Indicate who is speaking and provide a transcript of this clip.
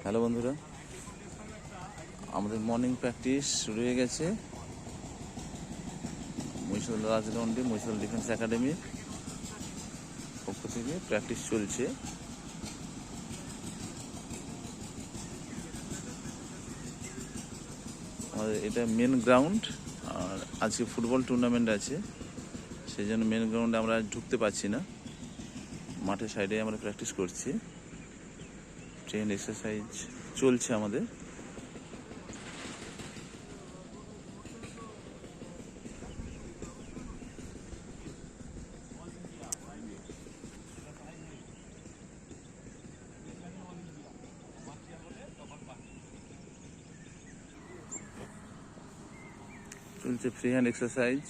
Speaker 1: Hello বন্ধুরা, আমাদের morning practice শুরু হয়ে গেছে। মহিষাদল রাজলন্ডি মহিষাদল ডিফেন্স একাডেমির পক্ষ থেকে প্র্যাকটিস চলছে। আমাদের এটা মেন গ্রাউন্ড, আর আজকে ফুটবল টুর্নামেন্ট আছে, সেই জন্য মেন গ্রাউন্ডে আমরা ঢুকতে পারছি না। মাঠের সাইডে আমরা প্র্যাকটিস করছি। ট্রেন এক্সারসাইজ চলছে আমাদের। চলছে ফ্রি হ্যান্ড এক্সারসাইজ।